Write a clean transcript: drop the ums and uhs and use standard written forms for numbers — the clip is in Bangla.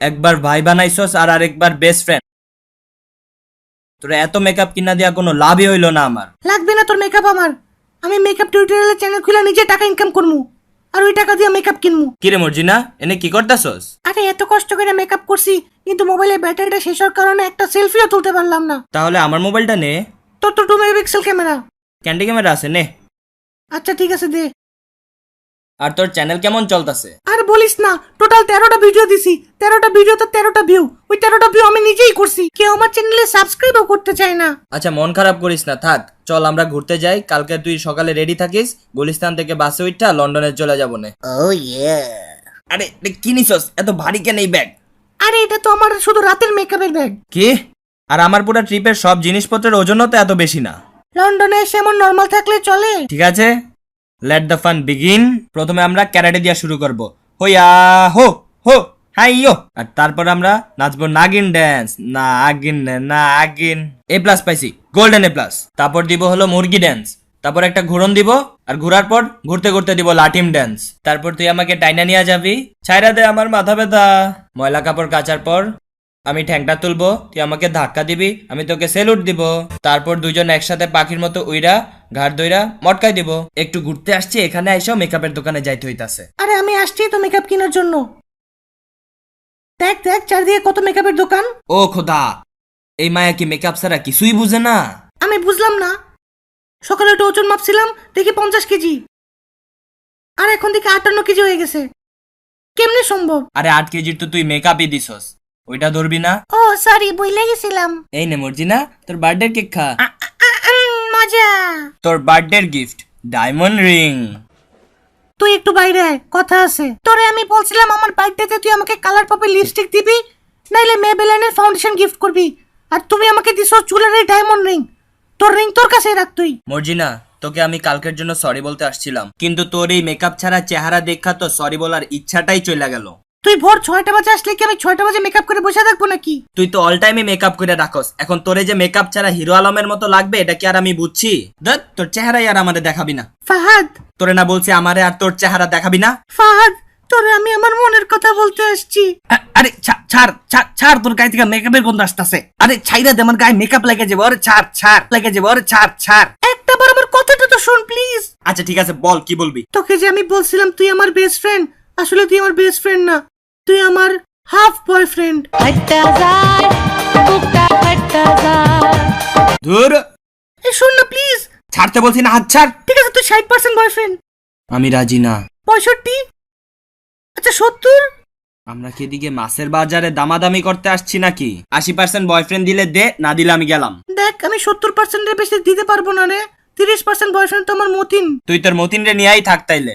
একবার ভাই বানাইছস আর আরেকবার বেস্ট ফ্রেন্ড। তোরা এত মেকআপ কিনা দিয়া কোনো লাভই হইলো না আমার। লাগবে না তোর মেকআপ আমার। আমি মেকআপ টিউটোরিয়ালের চ্যানেল খুলে নিজে টাকা ইনকাম করমু, আর ওই টাকা দিয়ে মেকআপ কিনমু। কিরে মর্জিনা, এনে কি করতাছস? আরে এত কষ্ট করে মেকআপ করছি, কিন্তু মোবাইলের ব্যাটারিটা শেষ হওয়ার কারণে একটা সেলফিও তুলতে পারলাম না। তাহলে আমার মোবাইলটা নে। তোর তো 2 মেগাপিক্সেল ক্যামেরা। ক্যান্ডি ক্যামেরা আছে, নে। আচ্ছা ঠিক আছে দে। আর তোর চ্যানেল কেমন চলতেছে? আর বলিস না, টোটাল 13টা ভিডিও দিছি, 13টা ভিডিওতে 13টা ভিউ। ওই 13টা ভিউ আমি নিজেই করছি, কেউ আমার চ্যানেলে সাবস্ক্রাইবও করতে চায় না। আচ্ছা মন খারাপ করিস না, থাক, চল আমরা ঘুরতে যাই। কালকে তুই সকালে রেডি থাকিস, গুলিস্তান থেকে বাসে উঠা লন্ডনে চলে যাবো নে। আরে কি নিছস এত ভারী কেন এই ব্যাগ? আরে এটা তো আমার শুধু রাতের মেকআপের ব্যাগ। কি? আর আমার পুরো ট্রিপের সব জিনিসপত্রের ওজনও তো এত বেশি না। লন্ডনে এসে এমন নর্মাল থাকলে চলে? ঠিক আছে, লেট দ্য ফান বিগিন। প্রথমে আমরা ক্যারাটে দিয়া শুরু করব। হইয়া হো হো হাইয়ো। আর তারপর আমরা নাচবো নাগিন ড্যান্স। নাগিন এ প্লাস পাইছি, গোল্ডেন এ প্লাস। তারপর দিব হলো মুরগি ড্যান্স। তারপর একটা ঘুরন দিব, আর ঘোরার পর ঘুরতে ঘুরতে দিব লাটিম ড্যান্স। তারপর তুই আমাকে টাইনা নিয়ে যাবি। ছাইরা দে আমার মাথা ব্যথা। ময়লা কাপড় কাচার পর আমি ঠ্যাংটা তুলবো, তুই আমাকে ধাক্কা দিবি, আমি তোকে সেলুট দিব। তারপর দুজন একসাথে পাখির মতো উইরা ঘাট দইরা মটকাই দিব। একটু ঘুরতে আসছি, এখানে আইসাও মেকআপের দোকানে যাইতে হইতাছে। আরে আমি আসছি তো মেকআপ কেনার জন্য। দেখ দেখ চারদিকে কত মেকআপের দোকান। ও খোদা, এই মায়া কি মেকআপ ছাড়া কিছুই বুঝে না? আমি বুঝলাম না। সকালে একটু ওজন মাপছিলাম, দেখি 50 কেজি, আর এখন দেখি 58 কেজি হয়ে গেছে। কেমনে সম্ভব? আরে 8 কেজির তো তুই মেকআপই দিছস, ওইটা ধরবি না? ও সরি, বইলে গেছিলাম। এই নে মর্জিনা, তোর বার্থডে কেক খা। মজা। তোর বার্থডে গিফট ডায়মন্ড রিং। তুই একটু বাইরে আয়, কথা আছে। তোরে আমি বলছিলাম আমার বার্থডেতে তুই আমাকে কালার পপে লিপস্টিক দিবি, নাইলে মেবেলাইনের ফাউন্ডেশন গিফট করবি, আর তুমি আমাকে দিছো চুলের এই ডায়মন্ড রিং। তোর রিং তোর কাছেই রাখ তুই। মর্জিনা, তোকে আমি কালকের জন্য সরি বলতে আসছিলাম, কিন্তু তোর এই মেকআপ ছাড়া চেহারা দেখা তো সরি বলার ইচ্ছাটাই চলে গেল। তুই ভোর 6টা বাজে আসলে কি আমি 6টা বাজে মেকআপ করে বসে থাকবো নাকি? তুই তো অল টাইমে মেকআপ করে রাখস, এখন তোরে যে মেকআপ ছাড়া হিরো আলমের মতো লাগবে এটা কি আর আমি বুঝছি? দেখ তোর চেহারাই আর আমারে দেখাবি না। ফাহাদ, তোরে না বলছি আমারে আর তোর চেহারা দেখাবি না? ফাহাদ, তোরে আমি আমার মনের কথা বলতে আসছি। আরে ছাড় ছাড় ছাড়, তোর গায়ে থেকে মেকআপের গন্ধ আসতেছে। আরে ছাইরা দে, আমার গায়ে মেকআপ লেগে যাবে। আরে ছাড় ছাড়, লেগে যাবে। আরে ছাড় ছাড়। একটা বার আমার কথাটা তো শোন প্লিজ। আচ্ছা ঠিক আছে, বল কি বলবি। তোকে যে আমি বলছিলাম তুই আমার বেস্ট ফ্রেন্ড, আসলে তুই আমার বেস্ট ফ্রেন্ড না, তুই আমার হাফ বয়ফ্রেন্ড। ধুর, এই শোন না প্লিজ। ছাড়তে বলছি না, হাত ছাড়। ঠিক আছে, তুই 60% বয়ফ্রেন্ড। আমি রাজি না। 65? আচ্ছা 70? আমরা কি এদিকে মাছের বাজারে দামাদামি করতে আসছি নাকি? 80% বয়ফ্রেন্ড দিলে দে, না দিলে আমি গেলাম। দেখ আমি 70% এর বেশি দিতে পারবো না রে। 30% বয়ফ্রেন্ড তো আমার মতিন। তুই তোর মতিন রে নিয়েই থাক তাইলে।